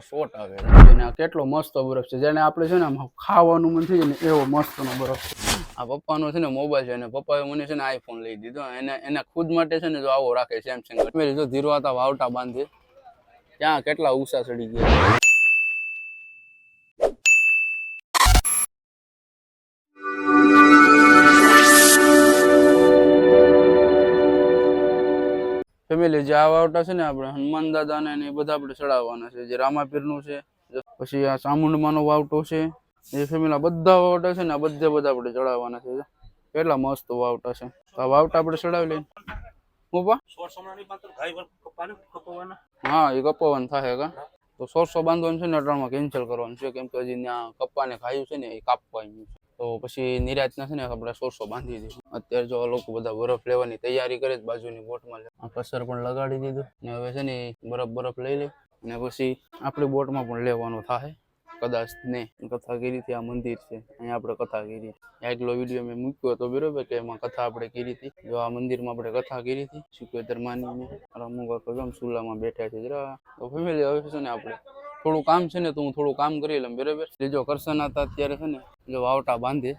Shot આવે અને આ કેટલો મસ્ત બરફ છે જેને આપણે છે ને આમ ખાવાનું મન થઈ જાય ને એવો મસ્તનો બરફ છે. આ પપ્પાનો છે ને મોબાઈલ છે અને પપ્પાએ મને છે ને આઈફોન લઈ દીધો. એના ખુદ માટે છે ને જો આવો રાખે સેમસંગ. જો ધીરો હતા વાવટા બાંધી ત્યાં કેટલા ઊંચા ચડી ગયા. ફેમિલી જે આ વાવટા છે ને આપણે હનુમાન દાદા ને એ બધા આપણે ચડાવવાના છે. જે રામાપીરનું છે, પછી આ ચામુંડમાનો વાવટો છે, એ ફેમિલી બધા વાવટા છે ને આ બધા આપણે ચડાવવાના છે. કેટલા મસ્ત વાવટા છે. આ વાવટા આપણે ચડાવી લઈએ. હા એ કપાવવાનું થાય કા તો 100 બાંધવાનું છે ને અટાણમાં કેન્સલ કરવાનું છે કેમ કે હજી ત્યાં કપ્પાને ખાયું છે ને એ કાપવાનું છે. તો પછી નિરાતના છે ને આપણે 100 બાંધી દઈશું. અત્યારે જો લોકો બધા બરફ લેવાની તૈયારી કરે બાજુની બોટમાં કસર પણ લગાડી દીધું ને હવે છે ને બરફ લઈ લે અને પછી આપણી બોટમાં પણ લેવાનું થાય કદાચ ને કથા કરી હતી. આ મંદિર છે અહીંયા આપણે કથા કરી આગલો વિડીયો મેં મૂક્યો હતો બરોબર કે એમાં કથા આપણે કરી હતી. જો આ મંદિરમાં આપણે કથા કરી હતી 77 માની અમુક સુલામાં બેઠા છે જરા. તો ફેમિલી હવે છે ને આપણે થોડું કામ છે ને તો હું થોડું કામ કરી લઉં બરોબર. જો કરશન હતા અત્યારે છે ને જો વાવટા બાંધે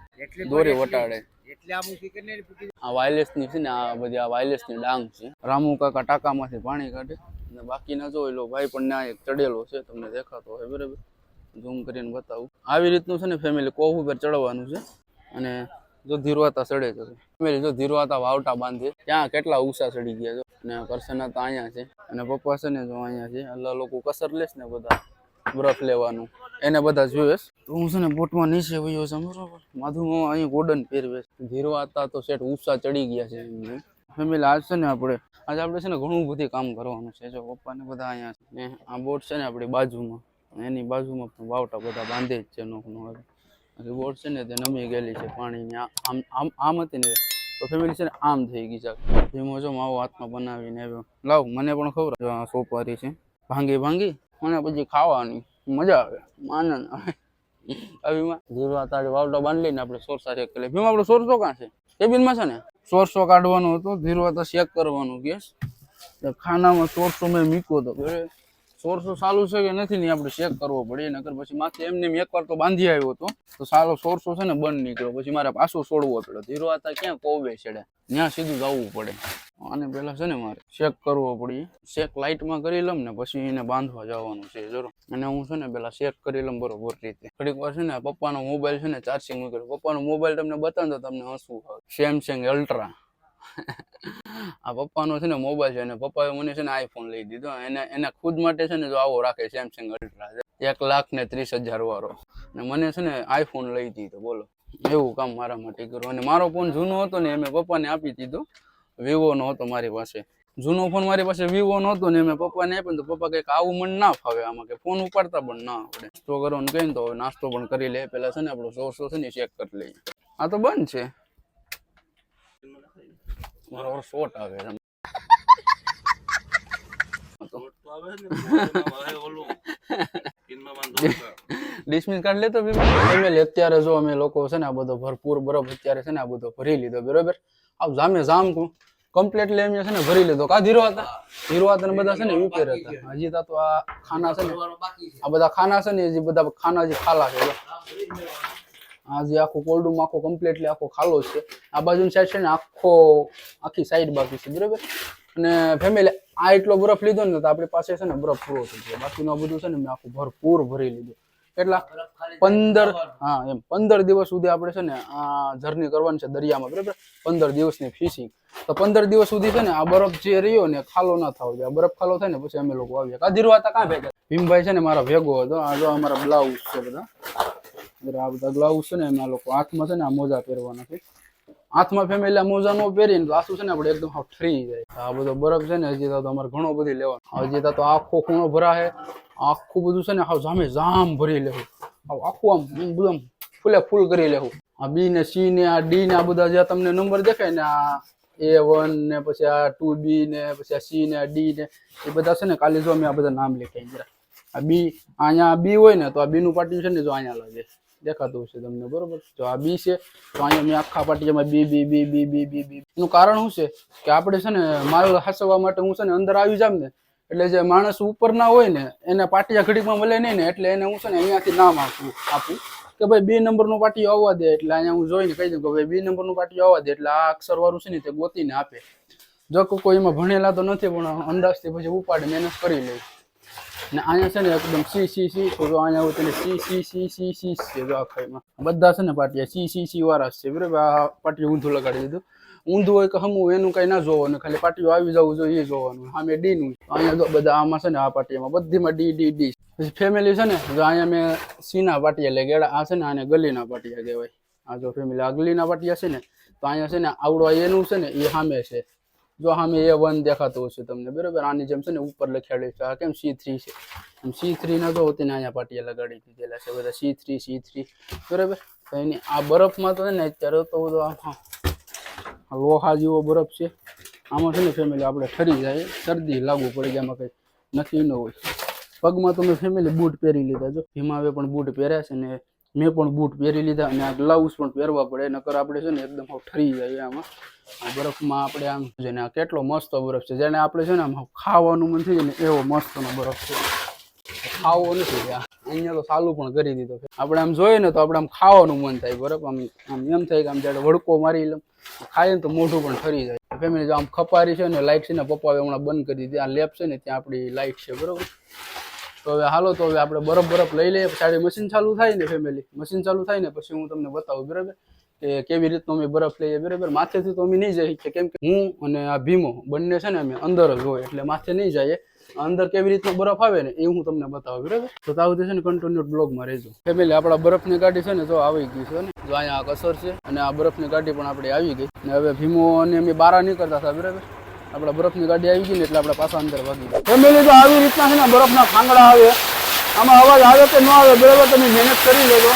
દોરી વટાડે આ વાયરલેસ ની છે ને આ બધી આ વાયરલેસ ની ડાંગ છે. રામુ કાકા ટાંકામાંથી પાણી કાઢે અને બાકીના જો એલો ભાઈ પણ ના એક ચડેલો છે તમને દેખાતો હોય બરોબર. ઝૂમ કરીને બતાવું. આવી રીતનું છે ને ફેમિલી કોહ ઉપર ચડવાનું છે અને જો ધીરવાતા ચડે છે ફેમિલી. જો ધીરવાતા વાવટા બાંધે ત્યાં કેટલા ઊંચા ચડી ગયા છે અને કરશન તો અહીંયા છે અને પપ્પા છે ને જો અહીંયા છે. એટલે લોકો કસર લેશ ને બધા બરફ લેવાનું એને બધા જોઈએ. તો હું છે ને બોટમાં નીચે વયો છું બરોબર. માધુમાં અહીં ગોલ્ડન પહેરવે ધીરવાતા તો સેટ ઊંચા ચડી ગયા છે ફેમિલી. આજ છે ને આપણે છે ને ઘણું બધું કામ કરવાનું છે. જો પપ્પાને બધા અહીંયા છે ને આ બોટ છે ને આપણી બાજુમાં એની બાજુમાં પણ વાવટા બધા બાંધે જ છે. નોકનો બોટ છે ને તે નમી ગયેલી છે પાણીની આમ હતી ને તો ફેમિલી છે ને આમ થઈ ગઈ છે. ધીમો જો માવો હાથમાં બનાવીને લાવ મને પણ ખબર સોપારી છે ભાંગી મને પછી ખાવાની મજા આવે આનંદ આવે. અભીમાં ધીરવા તાળી વાવટા બાંધી લઈને આપણે સોરસા ચેક કરી લઈએ. આપણે સોરસો કાં છે કેબિનમાં છે ને સોરસો કાઢવાનો હતો ધીરવા ચેક કરવાનું ગેસ ખાનામાં સોરસો મેં મૂક્યો હતો. સોરસો ચાલુ છે કે નથી ને આપણે ચેક કરવો પડે. નકર પછી માથે એમને એકવાર તો બાંધી આવ્યો હતો તો સારો સોરસો છે ને બંધ નીકળ્યો પછી મારે પાછો છોડવો પડ્યો. ધીરો હતા ક્યાં કોવે છેડે ત્યાં સીધું જવું પડે. અને પેલા છે ને મારે ચેક કરવો પડે. ચેક લાઇટમાં કરી લઉં ને પછી એને બાંધવા જવાનું છે જરૂર. અને હું છે ને પેલા ચેક કરી લઉં બરોબર રીતે. ઘડીક વાર છે ને પપ્પાનો મોબાઈલ છે ને ચાર્જિંગ મૂકેલો. પપ્પાનો મોબાઈલ તમને બતાવો તો તમને હસવું આવે. સેમસંગ અલ્ટ્રા આ પપ્પાનો છે ને મોબાઈલ છે અને પપ્પાએ મને છે ને આઈફોન લઈ દીધો. એના ખુદ માટે છે ને જો આવો રાખે સેમસંગ અલ્ટ્રા 1,30,000 વાળો અને મને છે ને આઈફોન લઈ દીધો. બોલો એવું કામ મારા માટે કર્યું. અને મારો ફોન જૂનો હતો ને મેં પપ્પાને આપી દીધો. વિવો નો હતો મારી પાસે. જૂનો ફોન મારી પાસે વિવો નો હતો ને મેં પપ્પાને આપ્યો તો પપ્પા કંઈક આવું મને ના ફાવે આમાં કે ફોન ઉપાડતા પણ ના આવડે. નાસ્તો કરવાનું કહીને તો હવે નાસ્તો પણ કરી લે. પેલા છે ને આપણો સોર્સો છે ને ચેક કરી લઈએ. આ તો બંધ છે મારો શોટ આવે ડિસમિસ કાઢ લેતો ફેમિલી. અત્યારે જો અમે લોકો છે ને આ બધો ભરપૂર બરફ અત્યારે છે ને આ બધો ભરી લીધો બરોબર. આવ જામ કમ્પ્લીટલી અમે છે ને ભરી લીધો. કા ધીરો હતા બધા છે ને ઉપર હતા. હજી તો આ ખાના છે ને આ બધા ખાના છે ને હજી બધા ખાના હજી ખાલા છે. આજે આખું કોલ્ડરૂમ આખો કમ્પ્લીટલી આખો ખાલો છે. આ બાજુની સાઈડ છે ને આખી સાઈડ બાકી છે બરોબર. અને ફેમિલી આ એટલો બરફ લીધો ને તો આપણી પાસે છે ને બરફ પૂરો થઈ ગયો. બાકીનું આ બધું છે ને મેં આખું ભરપૂર ભરી લીધું. કેટલા 15 દિવસ સુધી આપણે છે ને આ જર્ની કરવાની છે દરિયામાં બરાબર. 15 દિવસની ફિશિંગ. તો 15 દિવસ સુધી છે ને આ બરફ જે રહ્યો ને ખાલો ના થવો જોઈએ. બરફ ખાલો થાય ને પછી અમે લોકો આવીએ. કાધીરો હતા કાં ભેગા ભીમભાઈ છે ને મારા ભેગો હતો. આ જો અમારા બ્લાઉઝ છે બધા. આ બધા બ્લાઉઝ છે ને એમ આ લોકો હાથમાં છે ને આ મોજા પહેરવાના છે. હાથમાં ફેમિલી મોજા નો પહેરીને તો આસુ છે ને આપણે એકદમ ઠરી જાય. આ બધો બરફ છે ને હજી તો અમારે ઘણો બધી લેવાનો. હજી તો આખો ખૂણો ભરાશે. આખું બધું છે ને હાવ જામ ભરી લેવું. આખું આમ બધું ફૂલ કરી લેવું. આ બી ને સી ને આ ડી ને આ બધા જે તમને નંબર દેખાય ને આ A1 ને પછી આ 2B ને પછી આ સી ને આ ડી ને એ બધા છે ને કાલે જો અમે આ બધા નામ લખાઈ જરા. આ બી અહીંયા બી હોય ને તો આ બી નું પાટિયું છે ને જો અહીંયા લાગે દેખાતું હશે તમને બરોબર. જો આ બી છે તો અહીંયા મેં આખા પાટિયામાં બી. એનું કારણ શું છે કે આપણે છે ને માલ હાસવવા માટે હું છે ને અંદર આવી જામ ને એટલે જે માણસ ઉપરના હોય ને એને પાટિયા ઘડીકમાં મળે નહીં ને એટલે એને હું છે ને અહીંયાથી નામ આપું કે ભાઈ 2 નંબરનું પાટિયું આવવા દે એટલે અહીંયા હું જોઈને કહી દઉં કે ભાઈ 2 નંબરનું પાટિયું આવવા દે એટલે આ અક્ષરવાળું છે ને તે ગોતીને આપે. જો કોઈ એમાં ભણેલા તો નથી પણ અંદાજથી પછી ઉપાડે મહેનત કરી લે. ને અહીંયા છે ને એકદમ સી તો અહીંયા આવું તેને સી છે જો આખામાં બધા છે ને પાટિયા સી વાળા છે બરાબર. આ પાટિયું ઊંધું લગાડી દીધું. ઊંધું હોય કે હમું એનું કઈ ના જોવાનું, ખાલી પાટિયું આવી જવું જોઈએ એ જોવાનું. સામે ડી નું અહીંયા બધા આમાં છે ને આ પાટિયામાં બધીમાં ડી. પછી ફેમિલી છે ને જો અહીંયા મેં સીના પાટિયા લઈ ગયા. આ છે ને આને ગલીના પાટિયા કહેવાય. આ જો ફેમિલી આ ગલીના પાટિયા છે ને તો અહીંયા છે ને આવડો એનું છે ને એ સામે છે. જો સામે A1 દેખાતું હશે તમને બરાબર. આની જેમ છે ને ઉપર લખેલું છે. આ કેમ C3 છે એમ C3 ના જો તેને અહીંયા પાટિયા લગાડી દીધેલા છે બધા C3 બરાબર. તો એની આ બરફમાં તો છે ને અત્યારે તો બધો લોહા જેવો બરફ છે. આમાં છે ને ફેમિલી આપણે ઠરી જાય, શરદી લાગુ પડી જાય, આમાં કંઈ નક્કી ન હોય. પગમાં તો મેં ફેમિલી બૂટ પહેરી લીધા. જો ભીમાવે પણ બૂટ પહેર્યા છે ને મેં પણ બૂટ પહેરી લીધા અને આ ગ્લાઉઝ પણ પહેરવા પડે, નકર આપણે છે ને એકદમ ઠરી જાય આમાં. આ બરફમાં આપણે આમ છે ને આ કેટલો મસ્ત બરફ છે, જેને આપણે છે ને આમ ખાવાનું મન થઈ જાય ને એવો મસ્તનો બરફ છે. ખાવો નથી અહીંયા તો ચાલુ પણ કરી દીધો. આપણે આમ જોઈએ ને તો આપણે આમ ખાવાનું મન થાય બરફ. આમ એમ થાય કે આમ જ્યારે વડકો મારી લઉં ખાઈએ ને તો મોઢું પણ ઠરી જાય. ફેમિલી જો આમ ખપારી છે ને લાઇટ છે ને પપ્પાએ હમણાં બંધ કરી દીધી. આ લેપ છે ને ત્યાં આપણી લાઇટ છે બરોબર. તો હવે હાલો તો હવે આપણે બરફ લઈ લઈએ. પછી મશીન ચાલુ થાય ને ફેમિલી, મશીન ચાલુ થાય ને પછી હું તમને બતાવું બરાબર કે કેવી રીતનો અમે બરફ લઈએ બરાબર. માથેથી તો અમે નહીં જઈએ કેમ કે હું અને આ ભીમો બંને છે ને અમે અંદર જ હોય એટલે માથે નહીં જઈએ. અંદર કેવી રીતનો બરફ આવે ને એ હું તમને બતાવું બરાબર. તો તાવ છે ને કન્ટિન્યુ બ્લોગમાં રહેજો. ફેમિલી આપણા બરફની ગાડી છે ને જો આવી ગઈ છે ને, જો અહીંયા કસર છે અને આ બરફની ગાડી પણ આપણે આવી ગઈ. ને હવે ભીમો અને અમે બારા નીકળતા હતા બરાબર. આપણા બરફની ગાડી આવી ગઈ ને એટલે આપણે પાછા અંદર ભાગી ગયા. ફેમિલી તો આવી રીતના છે ને બરફના ખાંગડા આવે, આમાં અવાજ આવે કે ન આવે બરાબર, તમે મહેનત કરી લેજો.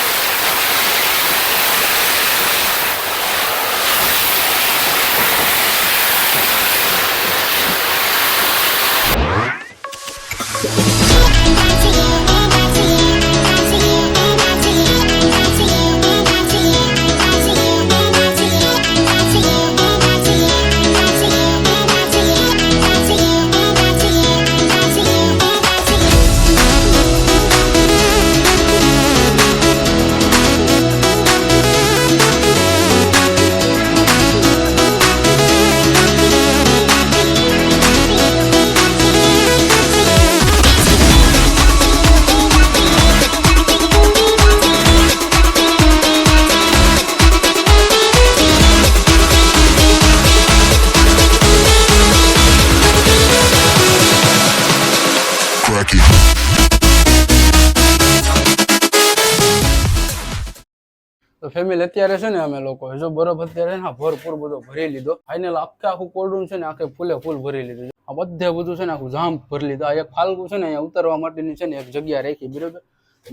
તો ફેમિલી અત્યારે છે ને અમે લોકો જો બરફ અત્યારે ને ભરપૂર બધો ભરી લીધો. ફાઇનલ આખું કોલ્ડ્રુમ છે ને આખે ફૂલે ફૂલ ભરી લીધું. આ બધે બધું છે ને આખું જામ ભરી લીધું. આ એક ફાલકું છે ને અહીંયા ઉતરવા માટેની છે ને એક જગ્યા રાખી બરાબર.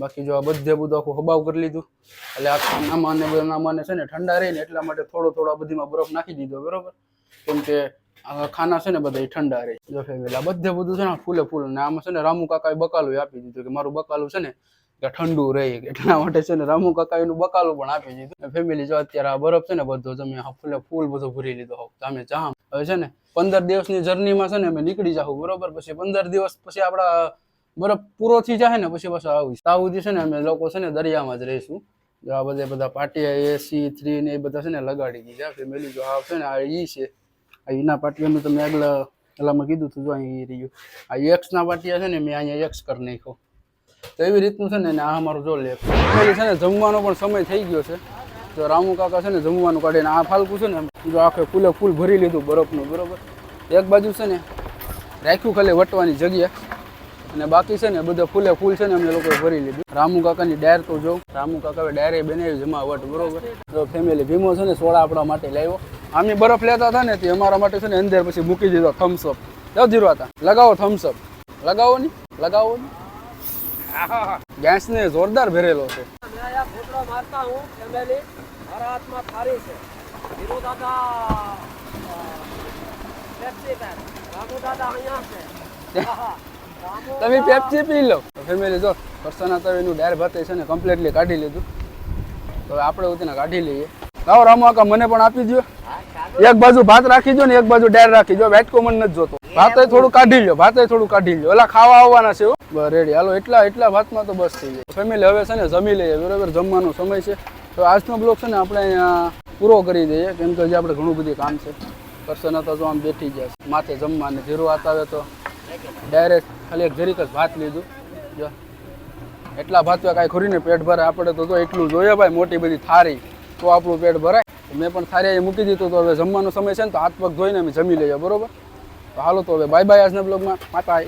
બાકી જો આ બધે બધું આખું હબાવ કરી લીધું. એટલે આમાં છે ને ઠંડા રહી ને એટલા માટે થોડો બધીમાં બરફ નાખી દીધો બરાબર. કેમ કે ખાના છે ને બધા ઠંડા રહે. જો ફેમિલી આ બધે બધું છે ને ફૂલે ફૂલ. અને આમાં છે ને રામુ કાકાએ બકાલું આપી દીધું કે મારું બકાલું છે ને કે ઠંડુ રહે, એટલા માટે છે ને રામુ કાકા એનું બકાલું પણ આપી દીધું. ફેમિલી જો અત્યારે આ બરફ છે ને બધો તમે ફૂલે ફૂલ બધું ભરી લીધો હોવ તમે જામ. હવે છે ને 15 દિવસની જર્નીમાં છે ને અમે નીકળી જાવ બરોબર. પછી 15 દિવસ પછી આપડા બરફ પૂરો થઈ જાય ને પછી પાછા આવું સાઉદી છે ને અમે લોકો છે ને દરિયામાં જ રહીશું. જો આ બધા પાટિયા AC3 ને એ બધા છે ને લગાડી દીધા ફેમિલી. જો આ છે ને આ ઈ છે, આ ઈના પાટિયાનું તમે આગલામાં કીધું હતું જો અહીં રહ્યું. આ X ના પાટિયા છે ને મેં અહીંયા X કરી નાખ્યો. તો એવી રીતનું છે ને આ અમારું જો લે ફેમિલી છે ને જમવાનો પણ સમય થઈ ગયો છે. જો રામુ કાકા છે ને જમવાનું કાઢીને આ ફાલકું છે ને જો આખે ફૂલે ફૂલ ભરી લીધું બરફનું બરોબર. એક બાજુ છે ને રાખ્યું ખાલી વટવાની જગ્યા અને બાકી છે ને બધા ફૂલે ફૂલ છે ને અમે લોકોએ ભરી લીધું. રામુ કાકાની ડાયર તો જો રામુ કાકાએ ડાયરે બનાવી જમાવટ બરોબર. તો ફેમિલી ભીમો છે ને સોડા આપણા માટે લાવ્યો. આમ બરફ લેતા હતા ને તે અમારા માટે છે ને અંદર પછી મૂકી દીધો થમ્સઅપ. જાવ ધીરવા હતા લગાવો થમ્સઅપ, લગાવો ને ગેસ ને જોરદાર ભરેલો છે. મારતા હું ફેમિલી મારા હાથમાં થારી છે. હીરો દાદા પેપ્સી પે, રામુ દાદા અહીંયા છે. તમે પેપ્સી પી લો. ફેમિલી જો પરસાના તવેનું ડાયર ભાતે છે ને કમ્પ્લીટલી કાઢી લીધું. તો આપણે ઉતને કાઢી લઈએ. લાવો રામુ કાકા મને પણ આપી દો. એક બાજુ ભાત રાખી જો ને એક બાજુ ડાળ રાખી જો, બેઠકો મને નથી જોતો. ભાતે થોડું કાઢી લ્યો, ભાતે થોડું કાઢી લ્યો, ઓલા ખાવા આવવાના છે. બસ રેડી, હાલો એટલા ભાતમાં તો બસ થઈ જાય. ફેમિલી હવે છે ને જમી લઈએ, બરાબર, જમવાનો સમય છે. તો આજનો બ્લોગ છે ને આપણે અહીંયા પૂરો કરી દઈએ, કેમ કે હજી આપણે ઘણું બધું કામ છે. કરશે ન તો જો આમ બેઠી જાય માથે જમવા, ને જીરું વાત આવે તો ડાયરેક્ટ ખાલી એક જરીક જ ભાત લીધું. જો એટલા ભાત કાંઈ ખોરીને પેટ ભરાય, આપણે તો એટલું જોઈએ ભાઈ, મોટી બધી થારી તો આપણું પેટ ભરાય. મેં પણ થારી અહીં મૂકી દીધું. તો હવે જમવાનો સમય છે ને, તો હાથ પગ ધોઈને અમે જમી લઈએ, બરોબર. તો હાલો તો હવે બાય બાય આજના બ્લોગમાં. માતા.